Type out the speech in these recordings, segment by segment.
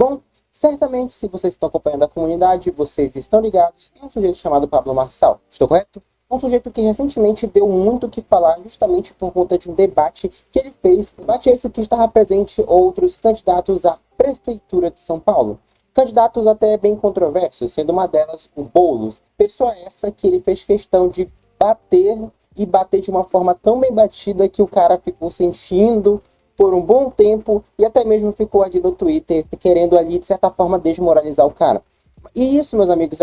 Bom, certamente se vocês estão acompanhando a comunidade, vocês estão ligados em um sujeito chamado Pablo Marçal, estou correto? Um sujeito que recentemente deu muito o que falar justamente por conta de um debate que ele fez, debate esse que estava presente outros candidatos à Prefeitura de São Paulo. Candidatos até bem controversos, sendo uma delas o Boulos, pessoa essa que ele fez questão de bater de uma forma tão bem batida que o cara ficou sentindo por um bom tempo e até mesmo ficou ali no Twitter querendo ali, de certa forma, desmoralizar o cara. E isso, meus amigos,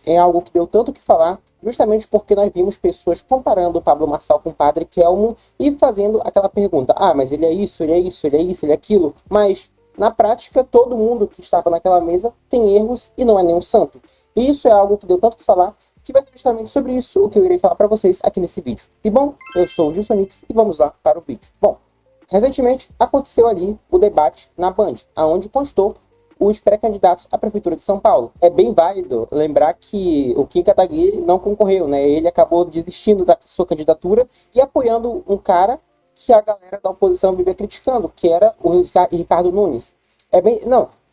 é algo que deu tanto o que falar, justamente porque nós vimos pessoas comparando o Pablo Marçal com o Padre Kelmon e fazendo aquela pergunta, mas ele é isso, ele é isso, ele é isso, ele é aquilo, mas na prática todo mundo que estava naquela mesa tem erros e não é nenhum santo. E isso é algo que deu tanto o que falar, que vai ser justamente sobre isso o que eu irei falar para vocês aqui nesse vídeo. E bom, eu sou o Gilsonix e vamos lá para o vídeo. Bom, recentemente aconteceu ali o debate na Band, onde postou os pré-candidatos à Prefeitura de São Paulo. É bem válido lembrar que o Kim Kataguiri não concorreu, né? Ele acabou desistindo da sua candidatura e apoiando um cara que a galera da oposição vivia criticando, que era o Ricardo Nunes.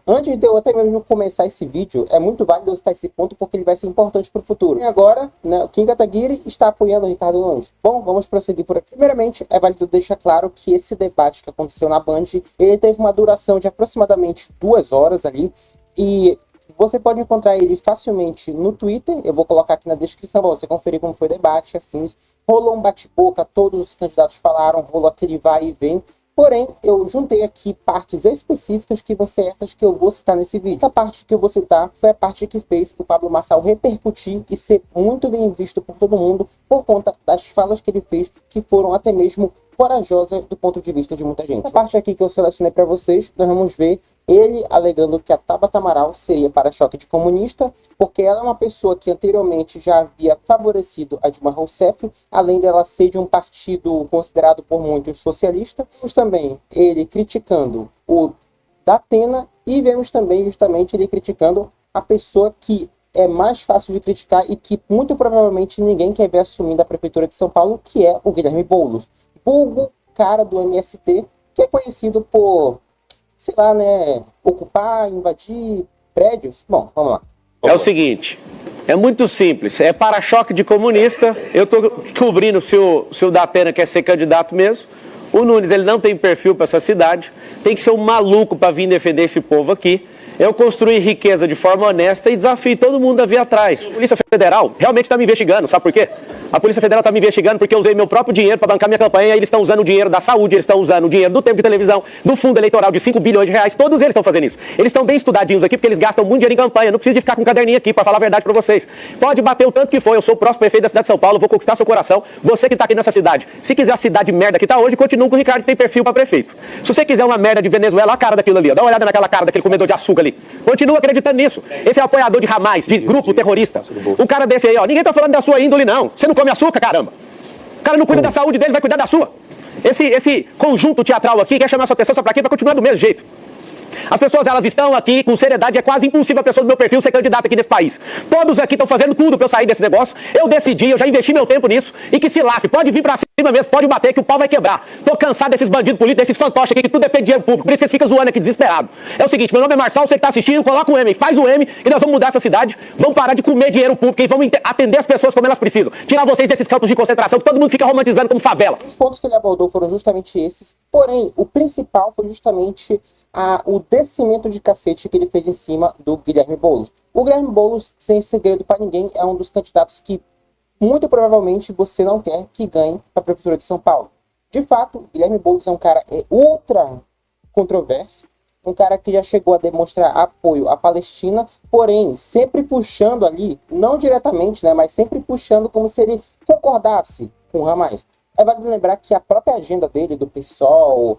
Antes de eu até mesmo começar esse vídeo, é muito válido eu citar esse ponto porque ele vai ser importante para o futuro. E agora, né, o Kim Kataguiri está apoiando o Ricardo Nunes. Bom, vamos prosseguir por aqui. Primeiramente, é válido deixar claro que esse debate que aconteceu na Band, ele teve uma duração de aproximadamente 2 horas ali, e você pode encontrar ele facilmente no Twitter, eu vou colocar aqui na descrição para você conferir como foi o debate, afins. Rolou um bate-boca, todos os candidatos falaram, rolou aquele vai e vem. Porém, eu juntei aqui partes específicas que vão ser essas que eu vou citar nesse vídeo. Essa parte que eu vou citar foi a parte que fez o Pablo Marçal repercutir e ser muito bem visto por todo mundo por conta das falas que ele fez, que foram até mesmo corajosas do ponto de vista de muita gente. Essa parte aqui que eu selecionei para vocês, nós vamos ver ele alegando que a Tabata Amaral seria para-choque de comunista, porque ela é uma pessoa que anteriormente já havia favorecido a Dilma Rousseff, além dela ser de um partido considerado por muitos socialista. Vemos também ele criticando o Datena e vemos também justamente ele criticando a pessoa que é mais fácil de criticar e que muito provavelmente ninguém quer ver assumindo a Prefeitura de São Paulo, que é o Guilherme Boulos, vulgo cara do MST, que é conhecido por, sei lá, né, ocupar, invadir prédios. Bom, vamos lá. É o seguinte, é muito simples, é para-choque de comunista, eu estou descobrindo se o Datena quer ser candidato mesmo. O Nunes, ele não tem perfil para essa cidade, tem que ser um maluco para vir defender esse povo aqui. Eu construí riqueza de forma honesta e desafio todo mundo a vir atrás. A Polícia Federal realmente está me investigando, sabe por quê? A Polícia Federal está me investigando porque eu usei meu próprio dinheiro para bancar minha campanha e eles estão usando o dinheiro da saúde, eles estão usando o dinheiro do tempo de televisão, do fundo eleitoral de 5 bilhões de reais, todos eles estão fazendo isso. Eles estão bem estudadinhos aqui porque eles gastam muito dinheiro em campanha, não precisa de ficar com um caderninho aqui para falar a verdade para vocês. Pode bater o tanto que for, eu sou o próximo prefeito da cidade de São Paulo, vou conquistar seu coração, você que está aqui nessa cidade. Se quiser a cidade merda que está hoje, continua com o Ricardo que tem perfil para prefeito. Se você quiser uma merda de Venezuela, a cara daquilo ali, ó, dá uma olhada naquela cara daquele comedor de açúcar ali. Continua acreditando nisso. Esse é o apoiador de Hamas, de grupo terrorista. Um cara desse aí, ó, ninguém tá falando da sua índole não. Você não come açúcar, caramba. O cara não cuida da saúde dele, vai cuidar da sua. Esse conjunto teatral aqui quer chamar sua atenção, sabe pra quê? Pra continuar do mesmo jeito. As pessoas, elas estão aqui com seriedade, é quase impossível a pessoa do meu perfil ser candidata aqui nesse país. Todos aqui estão fazendo tudo pra eu sair desse negócio. Eu decidi, eu já investi meu tempo nisso e que se lasque. Pode vir pra cima mesmo, pode bater que o pau vai quebrar. Tô cansado desses bandidos políticos, desses fantoches aqui que tudo depende de dinheiro público. Por isso vocês ficam zoando aqui desesperado. É o seguinte, meu nome é Marçal, você que tá assistindo, coloca o M, faz o M e nós vamos mudar essa cidade. Vamos parar de comer dinheiro público e vamos atender as pessoas como elas precisam. Tirar vocês desses campos de concentração que todo mundo fica romantizando como favela. Os pontos que ele abordou foram justamente esses, porém, o principal foi justamente o descimento de cacete que ele fez em cima do Guilherme Boulos. O Guilherme Boulos, sem segredo para ninguém, é um dos candidatos que muito provavelmente você não quer que ganhe para a Prefeitura de São Paulo. De fato, Guilherme Boulos é um cara ultra controverso, um cara que já chegou a demonstrar apoio à Palestina, porém, sempre puxando ali, não diretamente, né, mas sempre puxando como se ele concordasse com o Hamas. É válido lembrar que a própria agenda dele, do PSOL,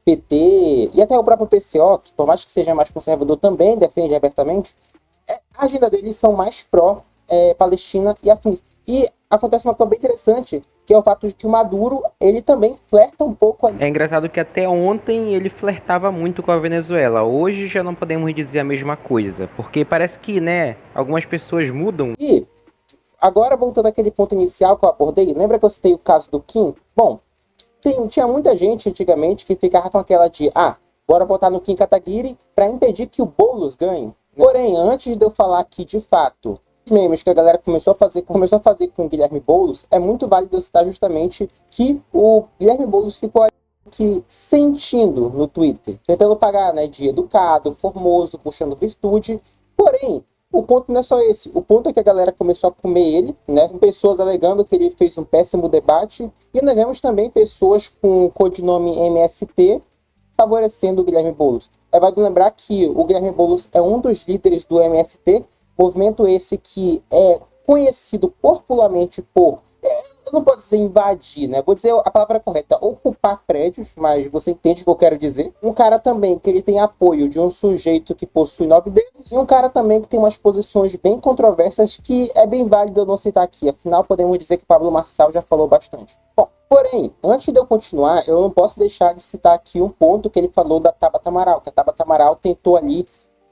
PT e até o próprio PCO, que por mais que seja mais conservador, também defende abertamente, a agenda deles são mais pró-Palestina e afins. E acontece uma coisa bem interessante, que é o fato de que o Maduro, ele também flerta um pouco ali. É engraçado que até ontem ele flertava muito com a Venezuela. Hoje já não podemos dizer a mesma coisa, porque parece que, né, algumas pessoas mudam. E agora, voltando àquele ponto inicial que eu abordei, lembra que eu citei o caso do Kim? Bom, tinha muita gente antigamente que ficava com aquela de bora votar no Kim Kataguiri para impedir que o Boulos ganhe. Porém, antes de eu falar aqui de fato os memes que a galera começou a fazer com o Guilherme Boulos, é muito válido eu citar justamente que o Guilherme Boulos ficou aqui sentindo no Twitter, tentando pagar, né, de educado, formoso, puxando virtude. Porém, o ponto não é só esse. O ponto é que a galera começou a comer ele, né, com pessoas alegando que ele fez um péssimo debate. E nós vemos também pessoas com o codinome MST favorecendo o Guilherme Boulos. É válido lembrar que o Guilherme Boulos é um dos líderes do MST, movimento esse que é conhecido popularmente por, eu não posso dizer invadir, né? Vou dizer a palavra correta, ocupar prédios, mas você entende o que eu quero dizer. Um cara também que ele tem apoio de um sujeito que possui 9 dedos, e um cara também que tem umas posições bem controversas que é bem válido eu não citar aqui. Afinal, podemos dizer que o Pablo Marçal já falou bastante. Bom, porém, antes de eu continuar, eu não posso deixar de citar aqui um ponto que ele falou da Tabata Amaral, que a Tabata Amaral tentou ali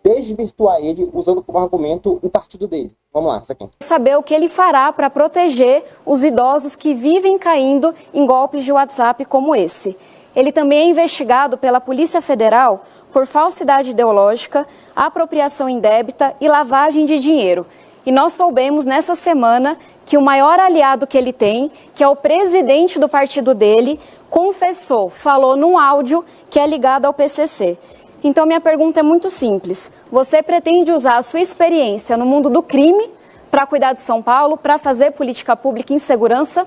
desvirtuar ele usando como argumento o partido dele. Vamos lá, Zaquim. Saber o que ele fará para proteger os idosos que vivem caindo em golpes de WhatsApp como esse. Ele também é investigado pela Polícia Federal por falsidade ideológica, apropriação indébita e lavagem de dinheiro. E nós soubemos nessa semana que o maior aliado que ele tem, que é o presidente do partido dele, confessou, falou num áudio que é ligado ao PCC. Então, minha pergunta é muito simples. Você pretende usar a sua experiência no mundo do crime para cuidar de São Paulo, para fazer política pública em segurança?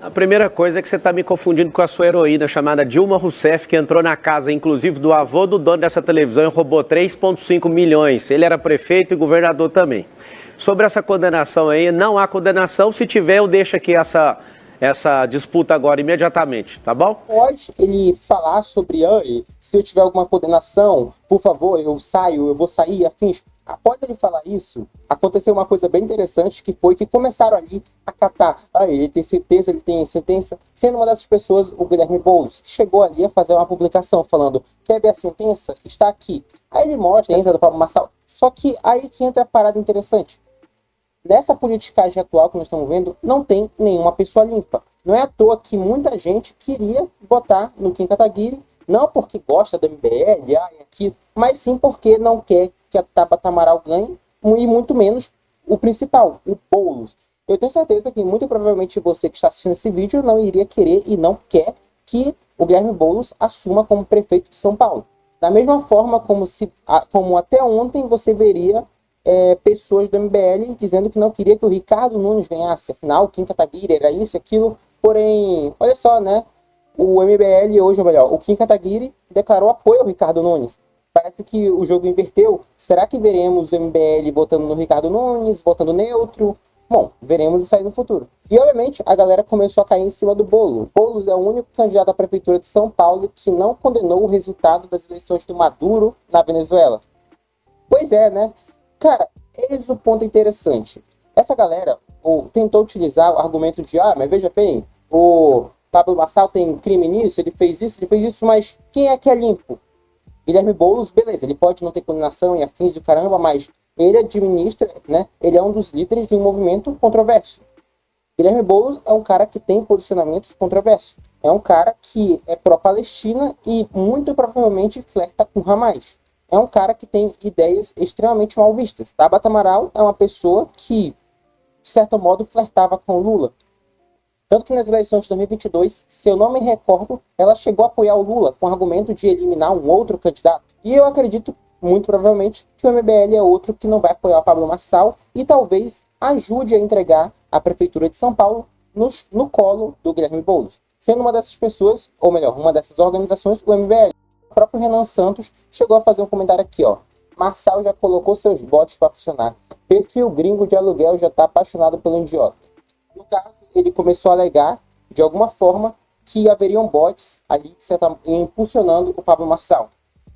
A primeira coisa é que você está me confundindo com a sua heroína chamada Dilma Rousseff, que entrou na casa, inclusive, do avô do dono dessa televisão e roubou 3,5 milhões. Ele era prefeito e governador também. Sobre essa condenação aí, não há condenação. Se tiver, eu deixo aqui essa disputa agora imediatamente, tá bom? Pode ele falar sobre, se eu tiver alguma condenação, por favor, eu vou sair, afins. Após ele falar isso, aconteceu uma coisa bem interessante, que foi que começaram ali a catar, ele tem certeza, ele tem sentença, sendo uma dessas pessoas o Guilherme Boulos, que chegou ali a fazer uma publicação falando, quer ver a sentença? Está aqui. Aí ele mostra a sentença do Pablo Marçal, só que aí que entra a parada interessante. Nessa politicagem atual que nós estamos vendo, não tem nenhuma pessoa limpa. Não é à toa que muita gente queria votar no Kim Kataguiri, não porque gosta do MBL, aqui, mas sim porque não quer que a Tabata Amaral ganhe, e muito menos o principal, o Boulos. Eu tenho certeza que muito provavelmente você que está assistindo esse vídeo não iria querer e não quer que o Guilherme Boulos assuma como prefeito de São Paulo. Da mesma forma como até ontem você veria pessoas do MBL dizendo que não queria que o Ricardo Nunes ganhasse, afinal, o Kim Kataguiri era isso e aquilo, porém, olha só, né, o MBL hoje, ou melhor, o Kim Kataguiri declarou apoio ao Ricardo Nunes. Parece que o jogo inverteu. Será que veremos o MBL votando no Ricardo Nunes, votando neutro? Bom, veremos isso aí no futuro. E, obviamente, a galera começou a cair em cima do Boulos. Boulos é o único candidato à prefeitura de São Paulo que não condenou o resultado das eleições do Maduro na Venezuela. Pois é, né? Cara, eis o ponto interessante. Essa galera tentou utilizar o argumento de, mas veja bem, o Pablo Marçal tem crime nisso, ele fez isso, mas quem é que é limpo? Guilherme Boulos, beleza, ele pode não ter condenação e afins do caramba, mas ele administra, né? Ele é um dos líderes de um movimento controverso. Guilherme Boulos é um cara que tem posicionamentos controversos. É um cara que é pró-Palestina e muito provavelmente flerta com Hamas. É um cara que tem ideias extremamente mal vistas. Tabata Amaral é uma pessoa que, de certo modo, flertava com Lula. Tanto que nas eleições de 2022, se eu não me recordo, ela chegou a apoiar o Lula com o argumento de eliminar um outro candidato. E eu acredito, muito provavelmente, que o MBL é outro que não vai apoiar o Pablo Marçal e talvez ajude a entregar a Prefeitura de São Paulo no colo do Guilherme Boulos. Sendo uma dessas pessoas, ou melhor, uma dessas organizações, o MBL. O próprio Renan Santos chegou a fazer um comentário aqui, Marçal já colocou seus bots para funcionar. Perfil gringo de aluguel já está apaixonado pelo idiota. No caso, ele começou a alegar, de alguma forma, que haveriam bots ali impulsionando o Pablo Marçal.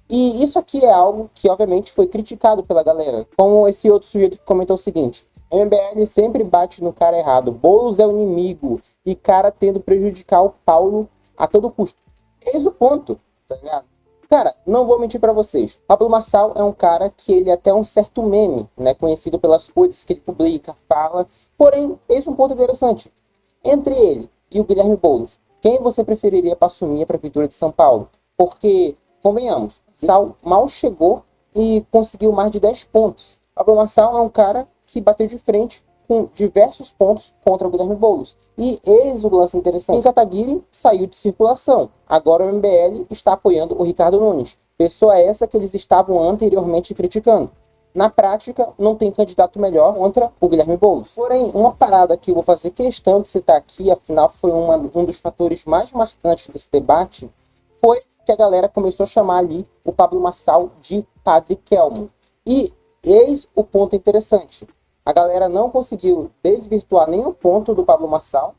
E isso aqui é algo que, obviamente, foi criticado pela galera. Como esse outro sujeito que comentou o seguinte: MBL sempre bate no cara errado. Boulos é o inimigo e cara tendo prejudicar o Paulo a todo custo. Eis o ponto, tá ligado? Cara, não vou mentir pra vocês. Pablo Marçal é um cara que ele é até um certo meme, né? Conhecido pelas coisas que ele publica, fala. Porém, esse é um ponto interessante. Entre ele e o Guilherme Boulos, quem você preferiria para assumir a Prefeitura de São Paulo? Porque, convenhamos, Marçal mal chegou e conseguiu mais de 10 pontos. Pablo Marçal é um cara que bateu de frente com diversos pontos contra o Guilherme Boulos. E eis o lance interessante. Kim Kataguiri saiu de circulação. Agora o MBL está apoiando o Ricardo Nunes. Pessoa essa que eles estavam anteriormente criticando. Na prática, não tem candidato melhor contra o Guilherme Boulos. Porém, uma parada que eu vou fazer questão de citar aqui, afinal foi um dos fatores mais marcantes desse debate, foi que a galera começou a chamar ali o Pablo Marçal de Padre Kelmo. E eis o ponto interessante. A galera não conseguiu desvirtuar nenhum ponto do Pablo Marçal.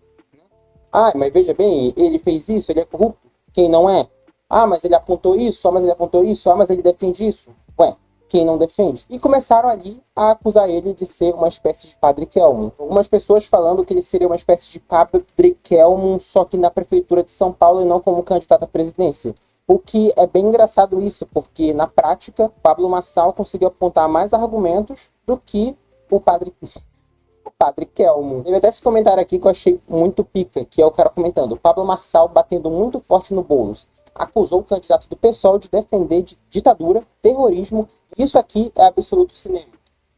Ah, mas veja bem, ele fez isso, ele é corrupto. Quem não é? Ah, mas ele apontou isso, mas ele apontou isso, mas ele defende isso. Ué, quem não defende? E começaram ali a acusar ele de ser uma espécie de Padre Kelmo. Algumas pessoas falando que ele seria uma espécie de Padre Kelmo, só que na prefeitura de São Paulo e não como candidato à presidência. O que é bem engraçado isso, porque na prática, Pablo Marçal conseguiu apontar mais argumentos do que o Padre Kelmo. Teve até esse comentário aqui que eu achei muito pica, que é o cara comentando: Pablo Marçal batendo muito forte no Boulos. Acusou o candidato do PSOL de defender ditadura, terrorismo. Isso aqui é absoluto cinema.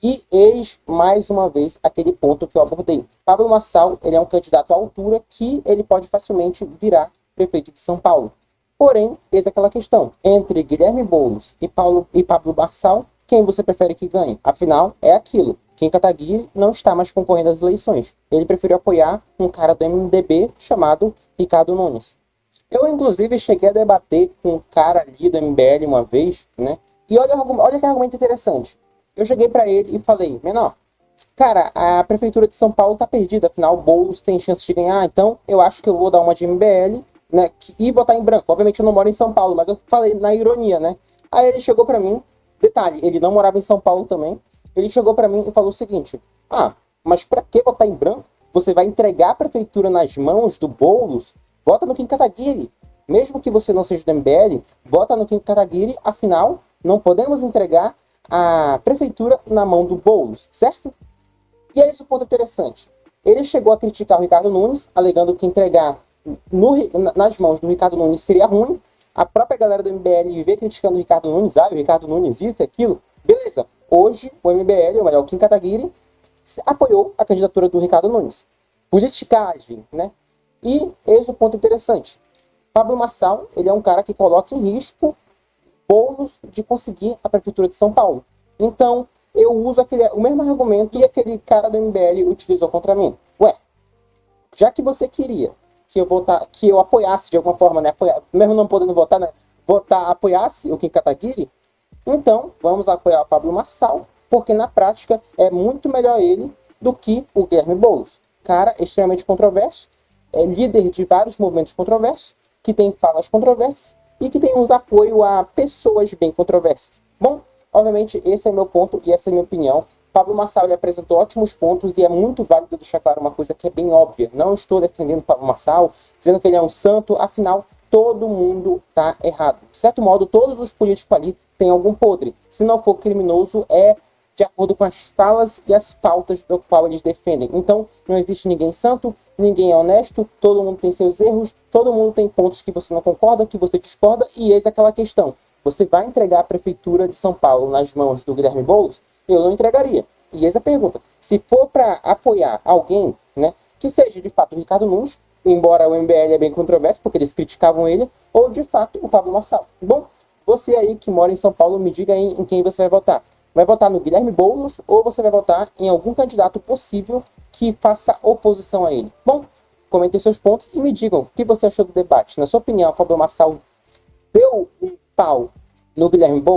E eis, mais uma vez, aquele ponto que eu abordei. Pablo Marçal, ele é um candidato à altura que ele pode facilmente virar prefeito de São Paulo. Porém, eis aquela questão. Entre Guilherme Boulos e Pablo Marçal, quem você prefere que ganhe? Afinal, é aquilo. Kim Kataguiri não está mais concorrendo às eleições. Ele preferiu apoiar um cara do MDB chamado Ricardo Nunes. Eu, inclusive, cheguei a debater com um cara ali do MBL uma vez, né? E olha que argumento interessante. Eu cheguei para ele e falei: menor, cara, a prefeitura de São Paulo tá perdida, afinal o Boulos tem chance de ganhar, então eu acho que eu vou dar uma de MBL, né? E votar em branco. Obviamente eu não moro em São Paulo, mas eu falei na ironia, né? Aí ele chegou para mim, detalhe, ele não morava em São Paulo também. Ele chegou para mim e falou o seguinte: ah, mas para que votar em branco? Você vai entregar a prefeitura nas mãos do Boulos? Vota no Kim Kataguiri. Mesmo que você não seja do MBL, vota no Kim Kataguiri, afinal, não podemos entregar a prefeitura na mão do Boulos, certo? E é esse o ponto interessante. Ele chegou a criticar o Ricardo Nunes, alegando que entregar nas mãos do Ricardo Nunes seria ruim. A própria galera do MBL viver criticando o Ricardo Nunes, o Ricardo Nunes isso e aquilo. Beleza. Hoje, o MBL, ou melhor, o Kim Kataguiri, apoiou a candidatura do Ricardo Nunes. Politicagem, né? E eis o ponto interessante. Pablo Marçal, ele é um cara que coloca em risco Boulos de conseguir a prefeitura de São Paulo. Então, eu uso o mesmo argumento que aquele cara do MBL utilizou contra mim. Ué, já que você queria que eu apoiasse de alguma forma, né? Mesmo não podendo votar, né? Apoiasse o Kim Kataguiri, então vamos apoiar o Pablo Marçal, porque na prática é muito melhor ele do que o Guilherme Boulos. Cara extremamente controverso, é líder de vários movimentos controversos, que tem falas controversas e que tem uns apoio a pessoas bem controversas. Bom, obviamente esse é meu ponto e essa é a minha opinião. Pablo Marçal ele apresentou ótimos pontos e é muito válido deixar claro uma coisa que é bem óbvia. Não estou defendendo Pablo Marçal, dizendo que ele é um santo, afinal, todo mundo está errado. De certo modo, todos os políticos ali têm algum podre. Se não for criminoso, é de acordo com as falas e as pautas do qual eles defendem. Então, não existe ninguém santo, ninguém é honesto, todo mundo tem seus erros, todo mundo tem pontos que você não concorda, que você discorda, e eis aquela questão. Você vai entregar a prefeitura de São Paulo nas mãos do Guilherme Boulos? Eu não entregaria. E eis a pergunta. Se for para apoiar alguém, né, que seja de fato o Ricardo Nunes, embora o MBL é bem controverso, porque eles criticavam ele, ou de fato o Pablo Marçal. Bom, você aí que mora em São Paulo, me diga aí em quem você vai votar. Vai votar no Guilherme Boulos ou você vai votar em algum candidato possível que faça oposição a ele? Bom, comentem seus pontos e me digam o que você achou do debate. Na sua opinião, Pablo Marçal deu um pau no Guilherme Boulos?